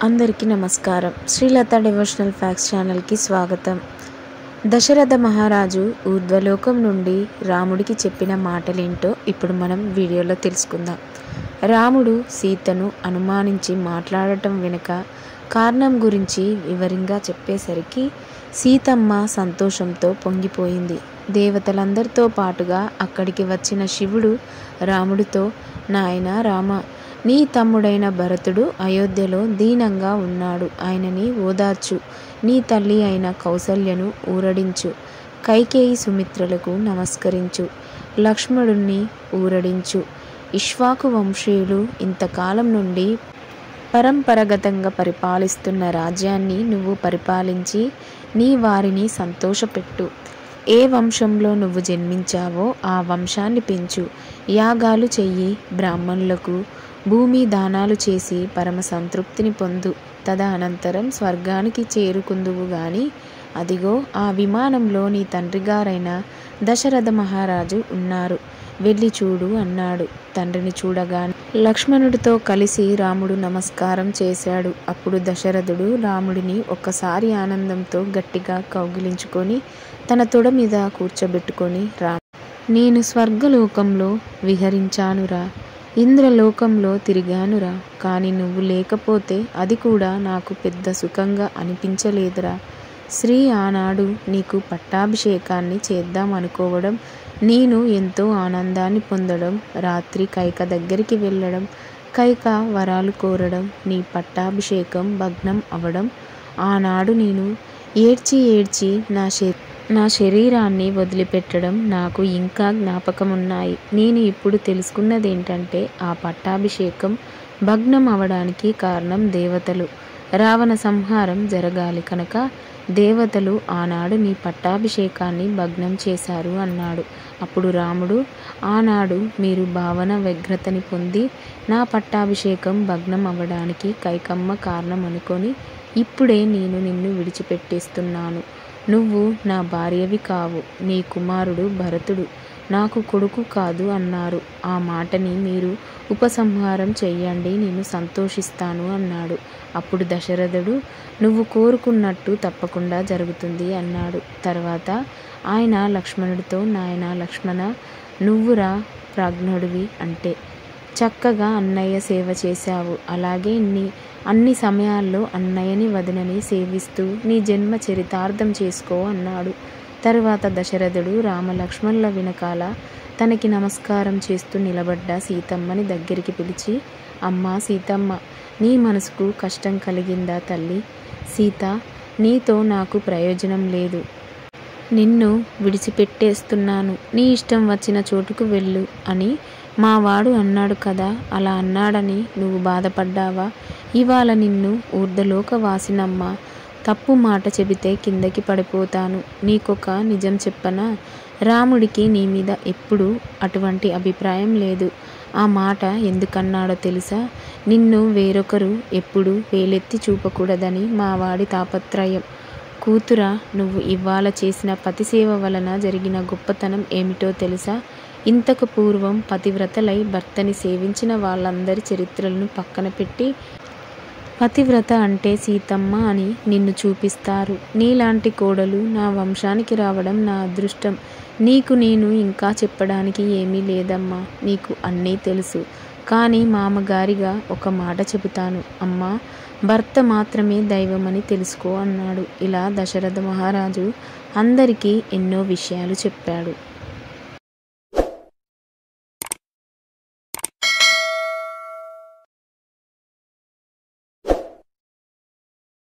అందరికీ నమస్కారం. Srilatha devotional facts ఛానల్కి స్వాగతం. దశరథ మహారాజు ఊర్ధ్వలోకం నుండి రాముడికి చెప్పిన మాటలేంటో ఇప్పుడు మనం వీడియోలో తెలుసుకుందాం. రాముడు సీతను అనుమానించి మాట్లాడటం వెనుక కారణం గురించి వివరంగా చెప్పేసరికి సీతమ్మ సంతోషంతో పొంగిపోయింది. దేవతలందరితో పాటుగా అక్కడికి వచ్చిన శివుడు రాముడితో, నాయనా రామ, నీ తమ్ముడైన భరతుడు అయోధ్యలో దీనంగా ఉన్నాడు, ఆయనని ఓదార్చు. నీ తల్లి అయిన కౌసల్యను ఊరడించు. కైకేయి సుమిత్రలకు నమస్కరించు. లక్ష్మణుణ్ణి ఊరడించు. ఇక్ష్వాకు వంశీయులు ఇంతకాలం నుండి పరంపరగతంగా పరిపాలిస్తున్న రాజ్యాన్ని నువ్వు పరిపాలించి నీ వారిని సంతోషపెట్టు. ఏ వంశంలో నువ్వు జన్మించావో ఆ వంశాన్ని పెంచు. యాగాలు చెయ్యి. బ్రాహ్మణులకు భూమి దానాలు చేసి పరమ సంతృప్తిని పొందు. తదనంతరం స్వర్గానికి చేరుకుందువు గాని, అదిగో ఆ విమానంలో నీ తండ్రిగారైన దశరథ మహారాజు ఉన్నారు, వెళ్ళి చూడు అన్నాడు. తండ్రిని చూడగానే లక్ష్మణుడితో కలిసి రాముడు నమస్కారం చేశాడు. అప్పుడు దశరథుడు రాముడిని ఒక్కసారి ఆనందంతో గట్టిగా కౌగిలించుకొని తన తొడ మీద కూర్చోబెట్టుకొని, నేను స్వర్గలోకంలో విహరించానురా, ఇంద్రలోకంలో తిరిగానురా, కానీ నువ్వు లేకపోతే అది కూడా నాకు పెద్ద సుఖంగా అనిపించలేదురా. శ్రీ ఆనాడు నీకు పట్టాభిషేకాన్ని చేద్దాం అనుకోవడం, నేను ఎంతో ఆనందాన్ని పొందడం, రాత్రి కైక దగ్గరికి వెళ్ళడం, కైక వరాలు కోరడం, నీ పట్టాభిషేకం భగ్నం అవడం, ఆనాడు నేను ఏడ్చి ఏడ్చి నా శరీరాన్ని వదిలిపెట్టడం నాకు ఇంకా జ్ఞాపకమున్నాయి. నేను ఇప్పుడు తెలుసుకున్నదేంటంటే ఆ పట్టాభిషేకం భగ్నం అవడానికి కారణం దేవతలు. రావణ సంహారం జరగాలి కనుక దేవతలు ఆనాడు నీ పట్టాభిషేకాన్ని భగ్నం చేశారు అన్నాడు. అప్పుడు రాముడు, ఆనాడు మీరు భావన వ్యగ్రతని పొంది నా పట్టాభిషేకం భగ్నం అవ్వడానికి కైకమ్మ కారణం అనుకొని ఇప్పుడే నేను నిన్ను విడిచిపెట్టేస్తున్నాను. నువ్వు నా భార్యవి కావు, నీ కుమారుడు భరతుడు నాకు కొడుకు కాదు అన్నారు. ఆ మాటని మీరు ఉపసంహారం చెయ్యండి, నేను సంతోషిస్తాను అన్నాడు. అప్పుడు దశరథుడు, నువ్వు కోరుకున్నట్టు తప్పకుండా జరుగుతుంది అన్నాడు. తర్వాత ఆయన లక్ష్మణుడితో, నాయనా లక్ష్మణ, నువ్వురా ప్రాజ్ఞుడివి అంటే చక్కగా అన్నయ్య సేవ చేశావు, అలాగే అన్ని సమయాల్లో అన్నయ్యని వదినని సేవిస్తూ నీ జన్మ చరితార్థం చేసుకో అన్నాడు. తరువాత దశరథుడు రామలక్ష్మణుల వెనకాల తనకి నమస్కారం చేస్తూ నిలబడ్డ సీతమ్మని దగ్గరికి పిలిచి, అమ్మా సీతమ్మ, నీ మనసుకు కష్టం కలిగిందా తల్లి? సీత, నీతో నాకు ప్రయోజనం లేదు, నిన్ను విడిచిపెట్టేస్తున్నాను, నీ ఇష్టం వచ్చిన చోటుకు వెళ్ళు అని మా వాడు అన్నాడు కదా, అలా అన్నాడని నువ్వు బాధపడ్డావా? ఇవాళ నిన్ను ఊర్ధ్వలోక వాసినమ్మ తప్పు మాట చెబితే కిందకి పడిపోతాను. నీకొక నిజం చెప్పనా? రాముడికి నీ మీద ఎప్పుడూ అటువంటి అభిప్రాయం లేదు. ఆ మాట ఎందుకన్నాడో తెలుసా? నిన్ను వేరొకరు ఎప్పుడూ వేలెత్తి చూపకూడదని మా వాడి తాపత్రయం. కూతురా, నువ్వు ఇవాళ చేసిన పతిసేవ వలన జరిగిన గొప్పతనం ఏమిటో తెలుసా? ఇంతకు పూర్వం పతివ్రతలై భర్తని సేవించిన వాళ్ళందరి చరిత్రలను పక్కన పెట్టి పతివ్రత అంటే సీతమ్మ అని నిన్ను చూపిస్తారు. నీలాంటి కోడలు నా వంశానికి రావడం నా అదృష్టం. నీకు నేను ఇంకా చెప్పడానికి ఏమీ లేదమ్మా, నీకు అన్నీ తెలుసు. కానీ మామగారిగా ఒక మాట చెబుతాను అమ్మా, భర్త మాత్రమే దైవమని తెలుసుకో అన్నాడు. ఇలా దశరథ మహారాజు అందరికీ ఎన్నో విషయాలు చెప్పాడు.